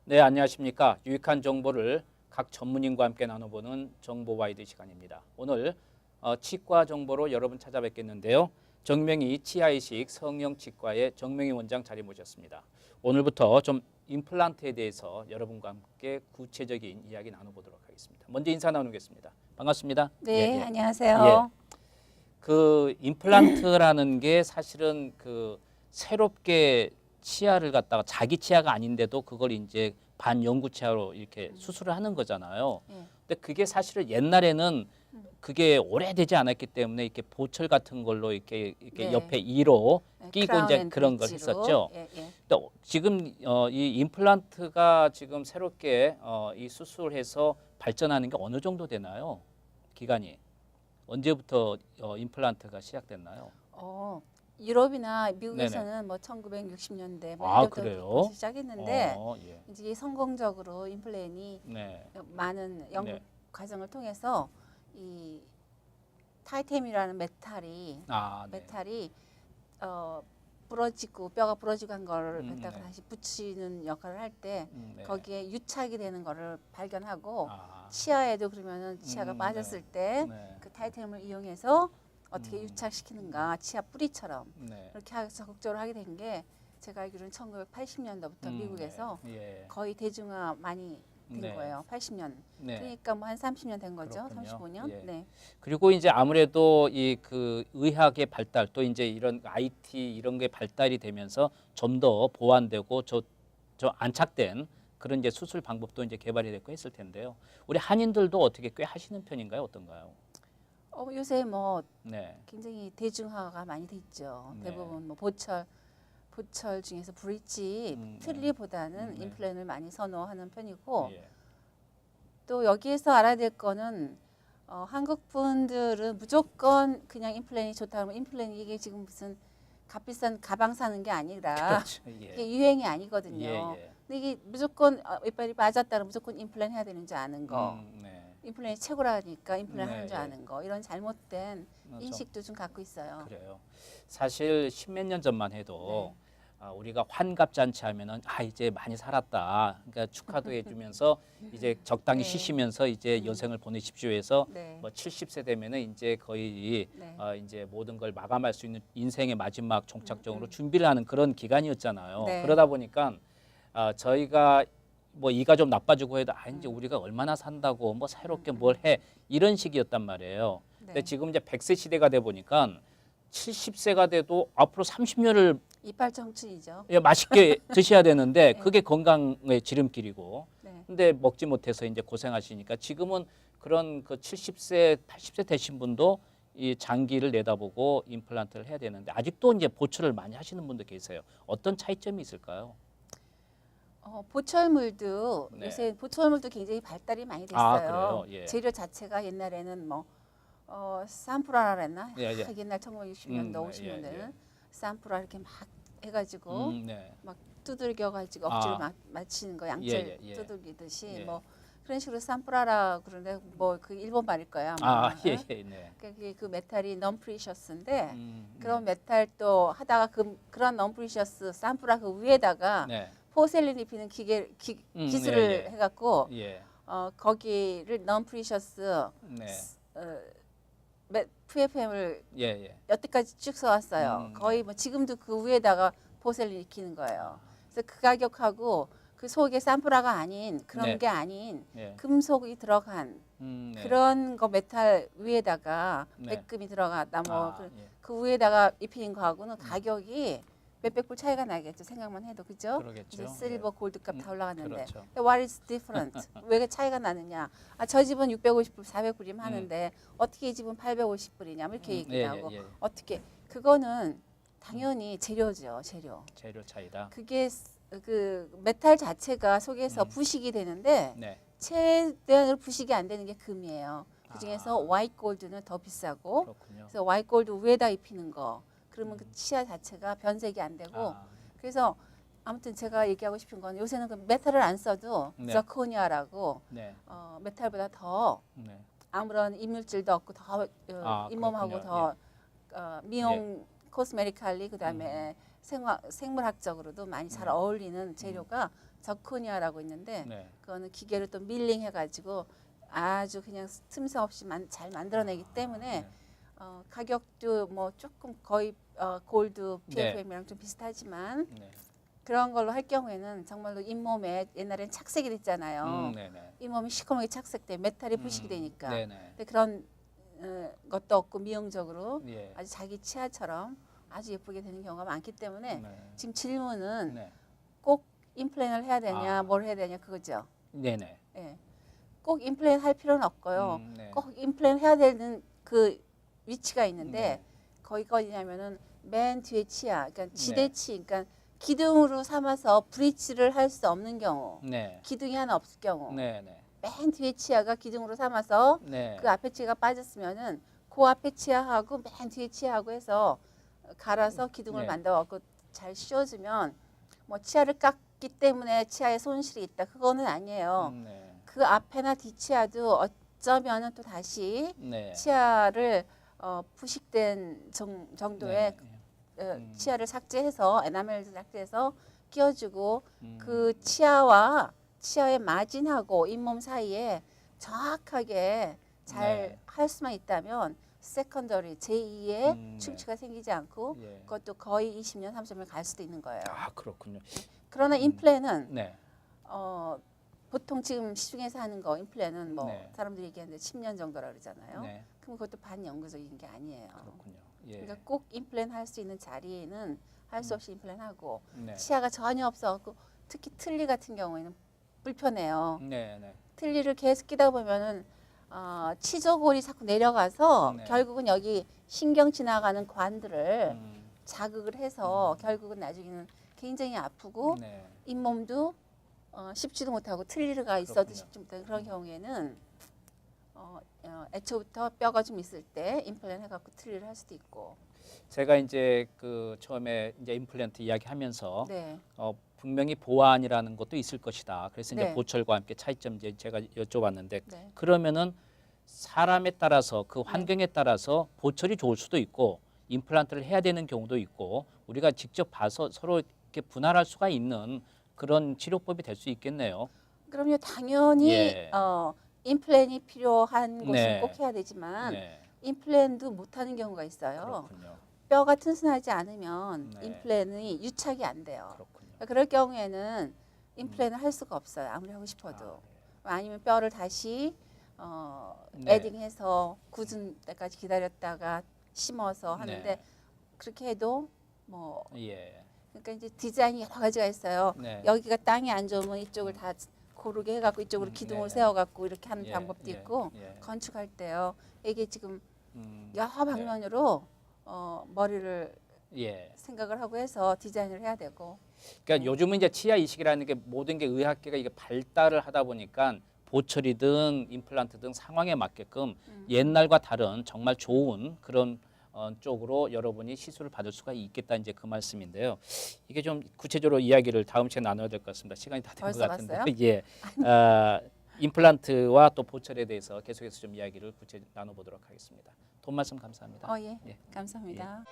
네, 안녕하십니까. 유익한 정보를 각 전문인과 함께 나눠보는 정보와이드 시간입니다. 오늘 치과 정보로 여러분 찾아뵙겠는데요. 정명희 치아이식 성형치과의 정명희 원장 자리 모셨습니다. 오늘부터 좀 임플란트에 대해서 여러분과 함께 구체적인 이야기 나눠보도록 하겠습니다. 먼저 인사 나누겠습니다. 반갑습니다. 네, 안녕하세요. 그 임플란트라는 게 사실은 그 새롭게 치아를 갖다가 자기 치아가 아닌데도 그걸 이제 반영구 치아로 이렇게 수술을 하는 거잖아요. 근데 그게 사실은 옛날에는 그게 오래되지 않았기 때문에 이렇게 보철 같은 걸로 이렇게 네. 옆에 이로 끼고 크라운 이제 앤 그런 걸 브릿지로. 했었죠. 근데 지금 이 임플란트가 지금 새롭게 이 수술해서 발전하는 게 어느 정도 되나요? 기간이 언제부터 임플란트가 시작됐나요? 유럽이나 미국에서는 뭐 1960년대 아, 이때부터 그래요? 시작했는데 예. 이제 성공적으로 임플란이 네. 많은 연구 네. 과정을 통해서 이 타이템이라는 메탈이 네. 부러지고 뼈가 부러지고 한 거를 갖다가 네. 다시 붙이는 역할을 할 때 네. 거기에 유착이 되는 거를 발견하고 아. 치아에도 그러면은 치아가 빠졌을 때 그 네. 타이템을 이용해서 어떻게 유착시키는가 치아 뿌리처럼 네. 그렇게 적극적으로 하게 된 게 제가 알기로는 1980년도부터 미국에서 네. 거의 대중화 많이 된 네. 거예요. 80년. 네. 그러니까 뭐 한 30년 된 거죠. 그렇군요. 35년. 예. 네. 그리고 이제 아무래도 이 그 의학의 발달 또 이제 이런 IT 이런 게 발달이 되면서 좀 더 보완되고 저 안착된 그런 이제 수술 방법도 이제 개발이 됐고 했을 텐데요. 우리 한인들도 어떻게 꽤 하시는 편인가요? 어떤가요? 요새 뭐 네. 굉장히 대중화가 많이 돼 있죠. 네. 대부분 뭐 보철 중에서 브릿지, 네. 필리보다는 임플란트를 많이 선호하는 편이고 예. 또 여기에서 알아야 될 거는 한국 분들은 무조건 그냥 임플란트이 좋다 그러면 임플란트 이게 지금 무슨 값비싼 가방 사는 게 아니라 그렇죠. 이게 예. 유행이 아니거든요. 예. 근데 이게 무조건 이빨이 맞았다면 무조건 임플란트 해야 되는 줄 아는 거. 네. 임플란트 최고라니까 임플란트 네, 하는 줄 예. 아는 거. 이런 잘못된 좀 인식도 좀 갖고 있어요. 그래요. 사실 십몇 년 전만 해도 네. 우리가 환갑 잔치 하면은 이제 많이 살았다. 그러니까 축하도 해주면서 이제 적당히 네. 쉬시면서 이제 여생을 보내십시오 해서 네. 뭐 70세 되면은 이제 거의 네. 이제 모든 걸 마감할 수 있는 인생의 마지막 종착적으로 준비를 하는 그런 기간이었잖아요. 네. 그러다 보니까 저희가 뭐 이가 좀 나빠지고 해도 이제 우리가 얼마나 산다고 뭐 새롭게 뭘 해 이런 식이었단 말이에요. 근데 네. 지금 이제 100세 시대가 돼 보니까 70세가 돼도 앞으로 30년을 이빨 청춘이죠. 맛있게 드셔야 되는데 네. 그게 건강의 지름길이고 네. 근데 먹지 못해서 이제 고생하시니까 지금은 그런 그 70세, 80세 되신 분도 이 장기를 내다보고 임플란트를 해야 되는데 아직도 이제 보철을 많이 하시는 분도 계세요. 어떤 차이점이 있을까요? 보철물도 네. 요새 보철물도 굉장히 발달이 많이 됐어요. 그래요? 예. 재료 자체가 옛날에는 뭐 산프라라 그랬나? 예. 옛날 1960년도, 50년대는 예. 산프라 이렇게 막 해가지고 네. 막 두들겨가지고 억지로 맞히는 거 양철 예. 두들기듯이 예. 뭐 그런 식으로 산프라라 그러는데 뭐 그 일본 말일 거야 아마. 네. 그 메탈이 non-precious인데 그런 네. 메탈 또 하다가 그런 non-precious 산프라 그 위에다가 네. 포셀린 입히는 기술을 예. 해갖고 예. 거기를 non-precious 네. PFM을 예. 여태까지 쭉 써왔어요. 거의 뭐 지금도 그 위에다가 포셀린 익히는 거예요. 그래서 그 가격하고 그 속에 산프라가 아닌 그런 네. 게 아닌 예. 금속이 들어간 네. 그런 거 메탈 위에다가 네. 백금이 들어갔다 뭐 예. 그 위에다가 입히는 거하고는 가격이 몇백 불 차이가 나겠죠. 생각만 해도 그죠? 그러겠죠. 이제 실버 골드 값 다 올라갔는데 그렇죠. What is different? 왜 차이가 나느냐? 저 집은 650불, 400불이면 하는데 어떻게 이 집은 850불이냐? 뭐 이렇게 얘기하고 예. 어떻게 그거는 당연히 재료죠, 재료. 재료 차이다. 그게 그 메탈 자체가 속에서 부식이 되는데 네. 최대한으로 부식이 안 되는 게 금이에요. 그 중에서 화이트 골드는 더 비싸고 그렇군요. 그래서 화이트 골드 위에다 입히는 거. 그러면 그 치아 자체가 변색이 안 되고 그래서 아무튼 제가 얘기하고 싶은 건 요새는 그 메탈을 안 써도 네. 저코니아라고 네. 메탈보다 더 네. 아무런 이물질도 없고 더 잇몸하고 그렇군요. 더 미용 코스메틱 관리 그다음에 생물학적으로도 많이 잘 어울리는 재료가 저코니아라고 있는데 네. 그거는 기계로 또 밀링 해가지고 아주 그냥 틈새 없이 잘 만들어내기 때문에 네. 가격도 뭐 조금 거의 골드 네. PFM이랑 좀 비슷하지만 네. 그런 걸로 할 경우에는 정말로 잇몸에 옛날엔 착색이 됐잖아요. 네네. 잇몸이 시커멓게 착색돼 메탈이 부식이 되니까. 네네. 근데 그런 것도 없고 미용적으로 예. 아주 자기 치아처럼 아주 예쁘게 되는 경우가 많기 때문에 네. 지금 질문은 네. 꼭 임플란트를 해야 되냐 아. 뭘 해야 되냐 그거죠. 네네. 예. 꼭 임플란트 할 필요는 없고요. 네. 꼭 임플란트 해야 되는 그 위치가 있는데 네. 거기가 어디냐면은 맨 뒤에 치아, 그러니까 네. 지대치, 그러니까 기둥으로 삼아서 브릿지를 할 수 없는 경우, 네. 기둥이 하나 없을 경우, 네네. 맨 뒤에 치아가 기둥으로 삼아서 네. 그 앞에 치아가 빠졌으면은 그 앞에 치아하고 맨 뒤에 치아하고 해서 갈아서 기둥을 네. 만들어갖고 잘 씌워주면 뭐 치아를 깎기 때문에 치아에 손실이 있다 그거는 아니에요. 네. 그 앞에나 뒤치아도 어쩌면은 또 다시 네. 치아를 부식된 정도의 네. 치아를 삭제해서 에나멜을 삭제해서 끼워주고 음. 그 치아와 치아의 마진하고 잇몸 사이에 정확하게 잘 네. 할 수만 있다면 세컨더리 제2의 네. 충치가 생기지 않고 예. 그것도 거의 20년, 30년 갈 수도 있는 거예요. 아 그렇군요. 그러나 임플란트는 네. 보통 지금 시중에서 하는 거 임플란트는 뭐 네. 사람들이 얘기하는데 10년 정도라 그러잖아요. 네. 그럼 그것도 반영구적인 게 아니에요. 그렇군요. 예. 그러니까 꼭 임플란트 할 수 있는 자리에는 할 수 없이 임플란트 하고 네. 치아가 전혀 없어갖고 특히 틀니 같은 경우에는 불편해요. 네. 네. 틀니를 계속 끼다 보면은 치조골이 자꾸 내려가서 네. 결국은 여기 신경 지나가는 관들을 음. 자극을 해서 결국은 나중에는 굉장히 아프고 네. 잇몸도 씹지도 못하고 틀니가 있어도 그렇군요. 씹지 못하는 그런 경우에는 애초부터 뼈가 좀 있을 때 임플란트 해갖고 틀니를 할 수도 있고. 제가 이제 그 처음에 이제 임플란트 이야기하면서 네. 분명히 보완이라는 것도 있을 것이다. 그래서 이제 네. 보철과 함께 차이점 이제 제가 여쭤봤는데 네. 그러면은 사람에 따라서 그 환경에 따라서 보철이 좋을 수도 있고 임플란트를 해야 되는 경우도 있고 우리가 직접 봐서 서로 이렇게 분할할 수가 있는 그런 치료법이 될 수 있겠네요. 그럼요. 당연히 예. 임플란트이 필요한 곳은 네. 꼭 해야 되지만 네. 임플란트도 못하는 경우가 있어요. 그렇군요. 뼈가 튼튼하지 않으면 네. 임플란트이 유착이 안 돼요. 그렇군요. 그러니까 그럴 경우에는 임플란트를 할 수가 없어요. 아무리 하고 싶어도. 아니면 뼈를 다시 네. 에딩해서 굳은 때까지 기다렸다가 심어서 하는데 네. 그렇게 해도 뭐 예. 그러니까 이제 디자인이 여러 가지가 있어요. 네. 여기가 땅이 안 좋으면 이쪽을 다 고르게 해갖고 이쪽으로 기둥을 네. 세워갖고 이렇게 하는 예, 방법도 예, 있고 예. 건축할 때요. 이게 지금 음, 여러 방면으로 머리를 예. 생각을 하고 해서 디자인을 해야 되고. 그러니까 요즘은 이제 치아 이식이라는 게 모든 게 의학계가 이게 발달을 하다 보니까 보철이든 임플란트 등 상황에 맞게끔 옛날과 다른 정말 좋은 그런 쪽으로 여러분이 시술을 받을 수가 있겠다 이제 그 말씀인데요. 이게 좀 구체적으로 이야기를 다음 시간에 나눠야 될 것 같습니다. 시간이 다 된 것 벌써 같은데. 갔어요? 예. 임플란트와 또 보철에 대해서 계속해서 좀 이야기를 구체 나눠보도록 하겠습니다. 돈 말씀 감사합니다. 예. 예. 감사합니다.